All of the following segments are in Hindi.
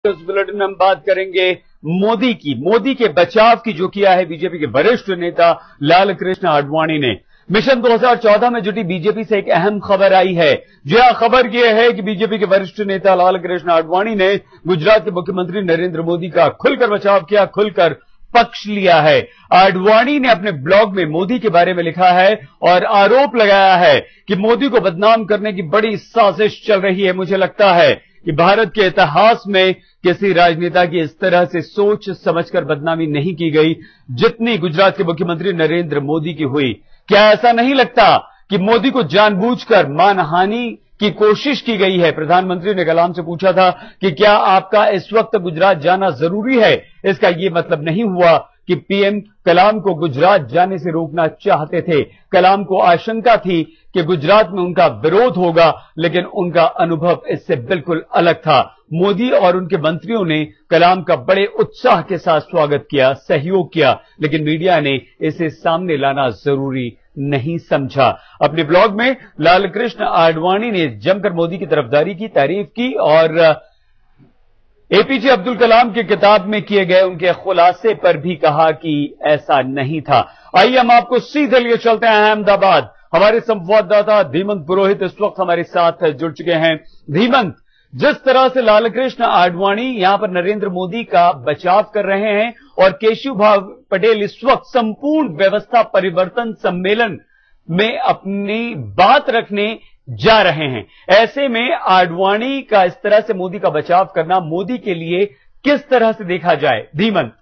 इस बुलेटिन में हम बात करेंगे मोदी के बचाव की, जो किया है बीजेपी के वरिष्ठ नेता लाल कृष्ण आडवाणी ने। मिशन 2014 में जुटी बीजेपी से एक अहम खबर आई है। जी हां, खबर यह है कि बीजेपी के वरिष्ठ नेता लाल कृष्ण आडवाणी ने गुजरात के मुख्यमंत्री नरेंद्र मोदी का खुलकर बचाव किया, खुलकर पक्ष लिया है। आडवाणी ने अपने ब्लॉग में मोदी के बारे में लिखा है और आरोप लगाया है कि मोदी को बदनाम करने की बड़ी साजिश चल रही है। मुझे लगता है कि भारत के इतिहास में किसी राजनेता की इस तरह से सोच समझकर बदनामी नहीं की गई जितनी गुजरात के मुख्यमंत्री नरेंद्र मोदी की हुई। क्या ऐसा नहीं लगता कि मोदी को जानबूझकर मानहानि की कोशिश की गई है? प्रधानमंत्री ने कलाम से पूछा था कि क्या आपका इस वक्त गुजरात जाना जरूरी है। इसका यह मतलब नहीं हुआ कि पीएम कलाम को गुजरात जाने से रोकना चाहते थे। कलाम को आशंका थी कि गुजरात में उनका विरोध होगा, लेकिन उनका अनुभव इससे बिल्कुल अलग था। मोदी और उनके मंत्रियों ने कलाम का बड़े उत्साह के साथ स्वागत किया, सहयोग किया, लेकिन मीडिया ने इसे सामने लाना जरूरी नहीं समझा। अपने ब्लॉग में लाल कृष्ण आडवाणी ने जमकर मोदी की तरफदारी की, तारीफ की और एपीजे अब्दुल कलाम की किताब में किए गए उनके खुलासे पर भी कहा कि ऐसा नहीं था। आइए हम आपको सीधे लिए चलते हैं अहमदाबाद। हमारे संवाददाता धीमंत पुरोहित इस वक्त हमारे साथ जुड़ चुके हैं। धीमंत, जिस तरह से लाल कृष्ण आडवाणी यहां पर नरेंद्र मोदी का बचाव कर रहे हैं और केशुभाई पटेल इस वक्त संपूर्ण व्यवस्था परिवर्तन सम्मेलन में अपनी बात रखने जा रहे हैं, ऐसे में आडवाणी का इस तरह से मोदी का बचाव करना मोदी के लिए किस तरह से देखा जाए? धीमंत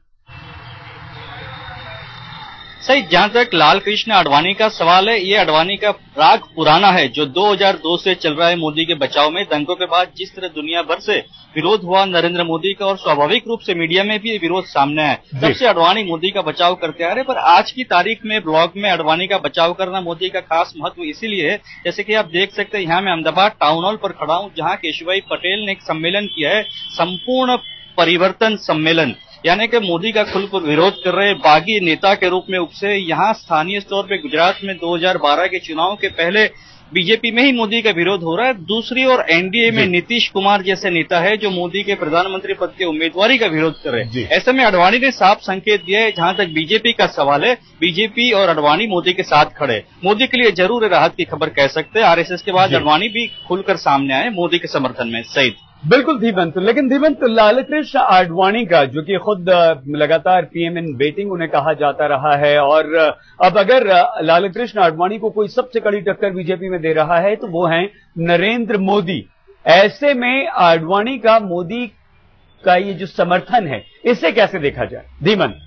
सही, जहां तक लाल कृष्ण आडवाणी का सवाल है, ये आडवाणी का राग पुराना है जो 2002 से चल रहा है। मोदी के बचाव में दंगों के बाद जिस तरह दुनिया भर से विरोध हुआ नरेंद्र मोदी का, और स्वाभाविक रूप से मीडिया में भी ये विरोध सामने है, तब से आडवाणी मोदी का बचाव करते आ रहे। पर आज की तारीख में ब्लॉग में आडवाणी का बचाव करना मोदी का खास महत्व इसीलिए है, जैसे कि आप देख सकते हैं, यहाँ मैं अहमदाबाद टाउन हॉल पर खड़ा हूं, जहां केशुभाई पटेल ने एक सम्मेलन किया है, संपूर्ण परिवर्तन सम्मेलन, यानी कि मोदी का खुलकर विरोध कर रहे बागी नेता के रूप में उपसे। यहाँ स्थानीय तौर पे गुजरात में 2012 के चुनाव के पहले बीजेपी में ही मोदी का विरोध हो रहा है। दूसरी ओर एनडीए में नीतीश कुमार जैसे नेता है जो मोदी के प्रधानमंत्री पद के उम्मीदवारी का विरोध कर रहे हैं। ऐसे में आडवाणी ने साफ संकेत दिया है, जहां तक बीजेपी का सवाल है, बीजेपी और आडवाणी मोदी के साथ खड़े। मोदी के लिए जरूर राहत की खबर कह सकते हैं। आरएसएस के बाद आडवाणी भी खुलकर सामने आए मोदी के समर्थन में। सही, बिल्कुल धीमंत, लेकिन धीमंत, लाल कृष्ण आडवाणी का, जो कि खुद लगातार पीएम इन वेटिंग उन्हें कहा जाता रहा है, और अब अगर लाल कृष्ण आडवाणी को कोई सबसे कड़ी टक्कर बीजेपी में दे रहा है तो वो है नरेंद्र मोदी। ऐसे में आडवाणी का मोदी का ये जो समर्थन है, इसे कैसे देखा जाए? धीमंत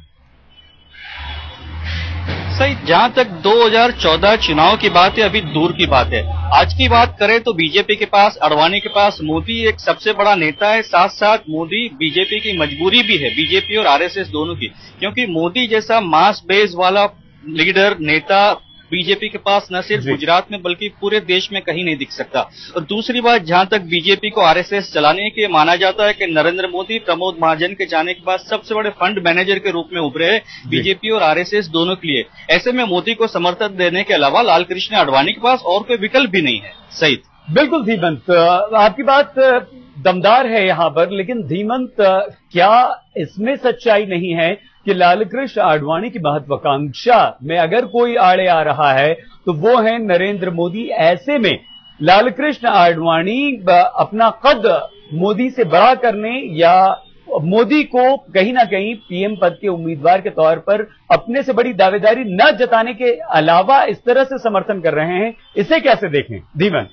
सही, जहां तक 2014 चुनाव की बात है, अभी दूर की बात है। आज की बात करें तो बीजेपी के पास, आडवाणी के पास मोदी एक सबसे बड़ा नेता है, साथ साथ मोदी बीजेपी की मजबूरी भी है, बीजेपी और आरएसएस दोनों की, क्योंकि मोदी जैसा मास बेस वाला लीडर नेता बीजेपी के पास न सिर्फ गुजरात में बल्कि पूरे देश में कहीं नहीं दिख सकता। और दूसरी बात, जहां तक बीजेपी को आरएसएस चलाने के माना जाता है कि नरेंद्र मोदी प्रमोद महाजन के जाने के बाद सबसे बड़े फंड मैनेजर के रूप में उभरे हैं बीजेपी और आरएसएस दोनों के लिए। ऐसे में मोदी को समर्थन देने के अलावा लाल कृष्ण आडवाणी के पास और कोई विकल्प भी नहीं है। सही, बिल्कुल धीमंत, आपकी बात दमदार है यहां पर, लेकिन धीमंत, क्या इसमें सच्चाई नहीं है कि लाल कृष्ण आडवाणी की महत्वाकांक्षा में अगर कोई आड़े आ रहा है तो वो है नरेंद्र मोदी? ऐसे में लाल कृष्ण आडवाणी अपना कद मोदी से बड़ा करने या मोदी को कहीं ना कहीं पीएम पद के उम्मीदवार के तौर पर अपने से बड़ी दावेदारी न जताने के अलावा इस तरह से समर्थन कर रहे हैं, इसे कैसे देखें? धीमंत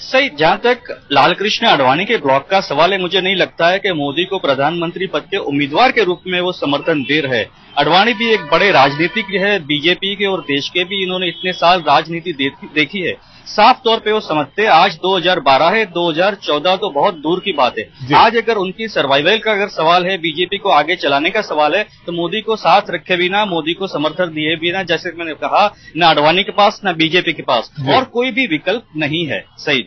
सही, जहां तक लाल कृष्ण आडवाणी के ब्लॉक का सवाल है, मुझे नहीं लगता है कि मोदी को प्रधानमंत्री पद के उम्मीदवार के रूप में वो समर्थन दे रहे हैं। आडवाणी भी एक बड़े राजनीतिज्ञ है, बीजेपी के और देश के भी, इन्होंने इतने साल राजनीति देखी है। साफ तौर पे वो समझते हैं आज 2012 है, 2014 तो बहुत दूर की बात है। आज अगर उनकी सर्वाइवल का अगर सवाल है, बीजेपी को आगे चलाने का सवाल है, तो मोदी को साथ रखे बिना, मोदी को समर्थन दिए बिना, जैसे मैंने कहा, न आडवाणी के पास न बीजेपी के पास और कोई भी विकल्प नहीं है। सही,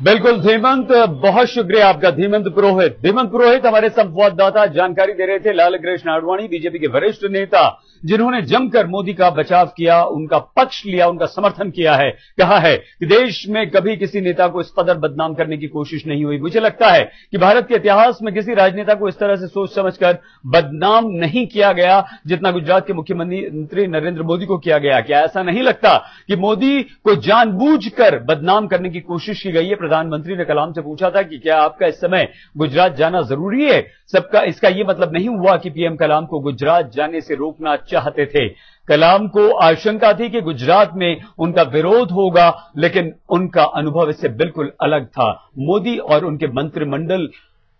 बिल्कुल धीमंत, बहुत शुक्रिया आपका धीमंत पुरोहित हमारे संवाददाता जानकारी दे रहे थे। लालकृष्ण आडवाणी बीजेपी के वरिष्ठ नेता जिन्होंने जमकर मोदी का बचाव किया, उनका पक्ष लिया, उनका समर्थन किया है, कहा है कि देश में कभी किसी नेता को इस कदर बदनाम करने की कोशिश नहीं हुई। मुझे लगता है कि भारत के इतिहास में किसी राजनेता को इस तरह से सोच समझकर बदनाम नहीं किया गया जितना गुजरात के मुख्यमंत्री नरेंद्र मोदी को किया गया। क्या ऐसा नहीं लगता कि मोदी को जानबूझकर बदनाम करने की कोशिश की गई है? प्रधानमंत्री ने कलाम से पूछा था कि क्या आपका इस समय गुजरात जाना जरूरी है? सबका इसका यह मतलब नहीं हुआ कि पीएम कलाम को गुजरात जाने से रोकना चाहते थे। कलाम को आशंका थी कि गुजरात में उनका विरोध होगा, लेकिन उनका अनुभव इससे बिल्कुल अलग था। मोदी और उनके मंत्रिमंडल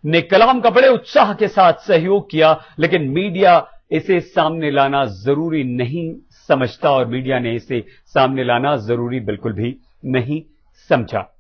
ने कलाम का बड़े उत्साह के साथ सहयोग किया, लेकिन मीडिया इसे सामने लाना जरूरी नहीं समझता और मीडिया ने इसे सामने लाना जरूरी बिल्कुल भी नहीं समझा।